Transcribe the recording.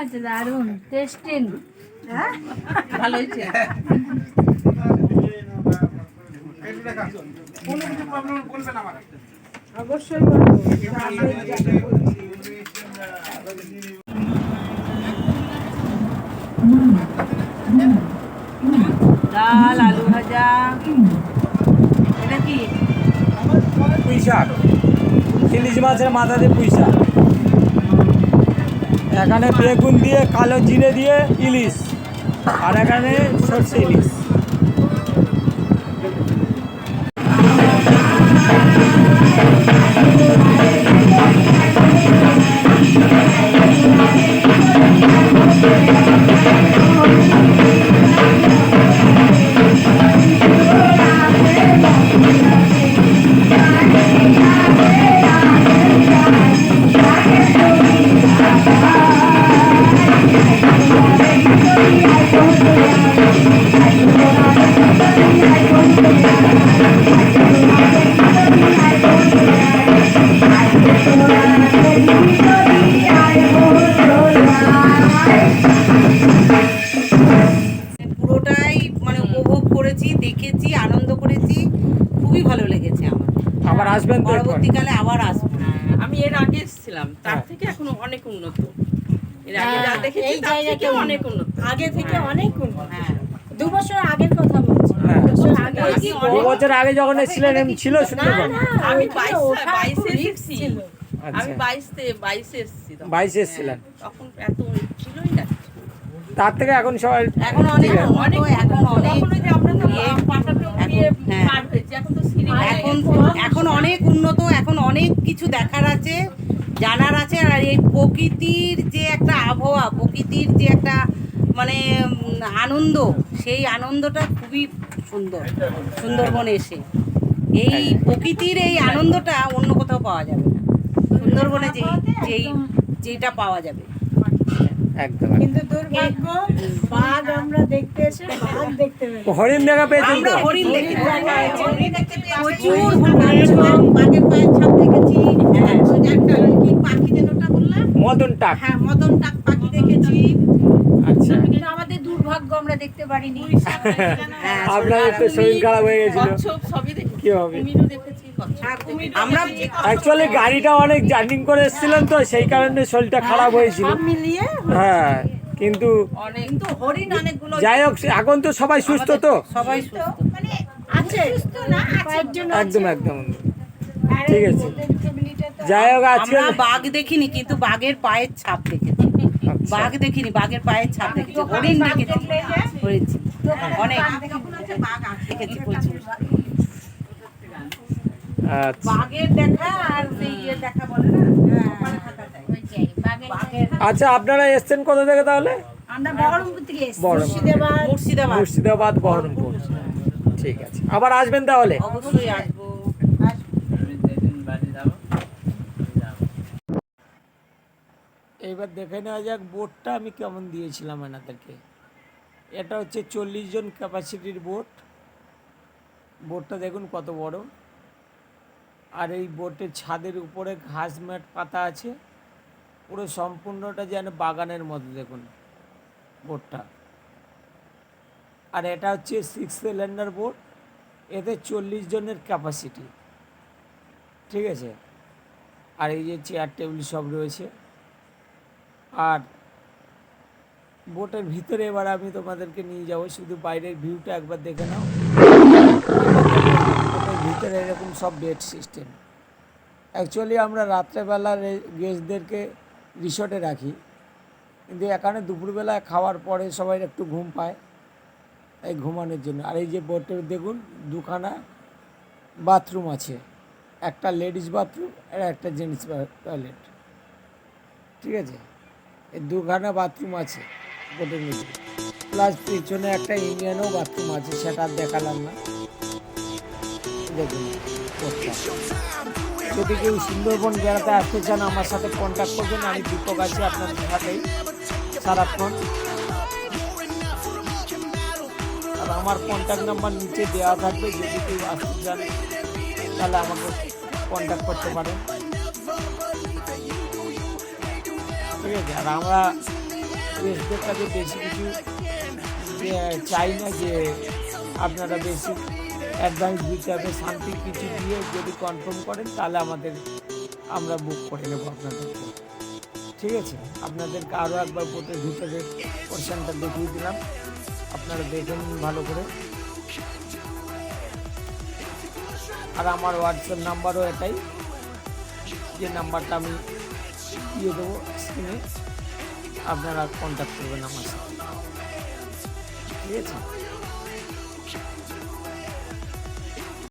হয়েছে, দারুণ টেস্টিং। হ্যাঁ, ভালো হয়েছে। অবশ্যই বলবো। ডাল, আলু ভাজা, এটা কি? পুঁই শাক, ইলিশ মাছের মাথা দিয়ে পুঁই শাক, এখানে বেগুন দিয়ে কালো জিরে দিয়ে ইলিশ, আর এখানে সর্ষে ইলিশ। পুরোটাই মানে উপভোগ করেছি, দেখেছি, আনন্দ করেছি, খুবই ভালো লেগেছে আমার। আবার আসবেন তো এরপর? পরবর্তীকালে আবার আসবো। আমি এর আগে এসেছিলাম, তার থেকে এখন অনেক উন্নত। এর আগে যা দেখেছি এই তার থেকে জায়গাটা অনেক উন্নত। আগে থেকে অনেক উন্নত। হ্যাঁ, 2 বছর আগের কথা বলছি। হ্যাঁ। 2 বছর আগে দু বছর আগে যখন এসেছিলেন এমন ছিল সুন্দরবন? আমি ওইখানে 22 ওঠা খুব risk এসেছি। ছিল। আচ্ছা, আমি 22 এসেছি তখন। 22 এসেছিলেন। তখন এত ছিলই না। তার থেকে এখন সবাই এখন অনেক ঠিক আছে। উন্নত, এখন অনেক তখন ওই যে আমরা তো ইয়ে, পাটাতে এখন- দিয়ে হ্যাঁ। পার হয়েছি, এখন তো সিঁড়ি হয়ে এখন গেছে। এখন অনেক উন্নত, এখন অনেক কিছু দেখার আছে, জানার আছে। আর এই প্রকৃতির যে একটা আবহাওয়া, প্রকৃতির যে একটা মানে আনন্দ, সেই আনন্দটা খুবই সুন্দর সুন্দরবনে এসে। এই প্রকৃতির এই আনন্দটা অন্য কোথাও পাওয়া যাবে না, সুন্দরবনে যেটা পাওয়া যাবে। একদম কিন্তু দুর্ভাগ্য, বাঘ আমরা দেখতে এসে বাঘ দেখতে পেলাম। হরিণ দেখা পেয়েছেন আমরা তো? হরিণ দেখতে হরিণ প্রচুর বাঘের পায়ের ছাপ দেখেছি। হ্যাঁ, ওই যে একটা কি পাখি যেন ওটা বললাম, মদন টাক। হ্যাঁ, মদন টাক পাখি দেখেছি। আচ্ছা, কিন্তু আমাদের দুর্ভাগ্য আমরা দেখতে পারিনি। হ্যাঁ, আপনাদের তো শরীর খারাপ হয়ে গেছিল, কচ্ছপ সবই দেখেছি। কি হবে? কুমিরও দেখেছি, কচ্ছপ হ্যাঁ, দেখেছি। আমরা অ্যাকচুয়ালি গাড়িটা অনেক জার্নিং করে এসেছিলেন তো, সেই কারণে শরীরটা খারাপ হয়েছিল। সব মিলিয়ে হ্যাঁ, কিন্তু অনেক কিন্তু হরিণ অনেকগুলো যাই হোক, এখন তো সবাই সুস্থ তো? সবাই সুস্থ। মানে আছে, কয়েকজন একদম আছে। একদম। আর ঠিক এই আছে। ওদের ফ্যামিলিটা তো যাই হোক, আজকে আমরা বাঘ দেখিনি, কিন্তু বাঘের পায়ের ছাপ দেখেছি। আচ্ছা। বাঘ দেখিনি, বাঘের পায়ের ছাপ দেখেছি। হরিণ দেখেছি, হরিণ অনেক দেখেছি প্রচুর। আচ্ছা বাঘের দেখা আর সেই ইয়ে দেখা বলে না, ওখানে থাকা যায়। বাঘের আচ্ছা, আপনারা এসছেন কোথা থেকে তাহলে? আমরা বহরমপুর থেকে এসেছি। বহরমপুর। মুর্শিদাবাদ। মুর্শিদাবাদ, বহরমপুর। ঠিক আছে, আবার আসবেন তাহলে? অবশ্যই আসবো। এইবার দেখে নেওয়া যাক বোটটা আমি কেমন দিয়েছিলাম এনাদেরকে। এটা হচ্ছে 40 জন ক্যাপাসিটির বোট। বোটটা দেখুন কত বড়। আর এই বোটের ছাদের উপরে ঘাস ম্যাট পাতা আছে, পুরো সম্পূর্ণটা যেন বাগানের মতো দেখুন বোটটা। আর এটা হচ্ছে 6 সিলিন্ডার বোট, এতে 40 জনের ক্যাপাসিটি, ঠিক আছে। আর এই যে চেয়ার টেবিল সব রয়েছে। আর বোটের ভিতরে এবার আমি তোমাদেরকে নিয়ে যাব, শুধু বাইরের ভিউটা একবার দেখে নাও। বোটের ভিতরে এরকম সব বেড সিস্টেম। অ্যাকচুয়ালি আমরা রাত্রেবেলা গেস্টদেরকে রিসর্টে রাখি, কিন্তু এখানে দুপুরবেলা খাওয়ার পরে সবাই একটু ঘুম পায়, তাই ঘুমানোর জন্য। আর এই যে বোটের দেখুন দুখানা বাথরুম আছে, একটা লেডিস বাথরুম আর একটা জেন্টস টয়লেট, ঠিক আছে। এই দুখানা বাথরুম আছে বোটের মধ্যে, প্লাস পিছনে একটা ইন্ডিয়ানও বাথরুম আছে, সেটা আর দেখালাম না। দেখুন বোটটা। যদি কেউ সুন্দরবন বেড়াতে আসতে চান আমার সাথে কন্ট্যাক্ট করবেন, আমি দীপক আছি আপনাদের সাথেই সারাক্ষণ। আর আমার কন্ট্যাক্ট নাম্বার নিচে দেওয়া থাকবে, যদি কেউ আসতে চান তাহলে আমাকে কন্ট্যাক্ট করতে পারেন, ঠিক আছে। আর আমরা গেস্টদের কাছে বেশি কিছু চাই না যে আপনারা বেশি অ্যাডভান্স দিতে হবে, শান্তি কিছু দিয়ে যদি কনফার্ম করেন তাহলে আমরা বুক করে নেবো আপনাদেরকে। ঠিক আছে, আপনাদেরকে আরও একবার ভিতরের পোর্শনটা দেখিয়ে দিলাম, আপনারা দেখে নিন ভালো করে। আর আমার হোয়াটসঅ্যাপ নাম্বারও এটাই, যে নাম্বারটা আমি দিয়ে দেবো স্ক্রিনে, আপনারা কন্ট্যাক্ট করবেন আমার সাথে। ঠিক আছে।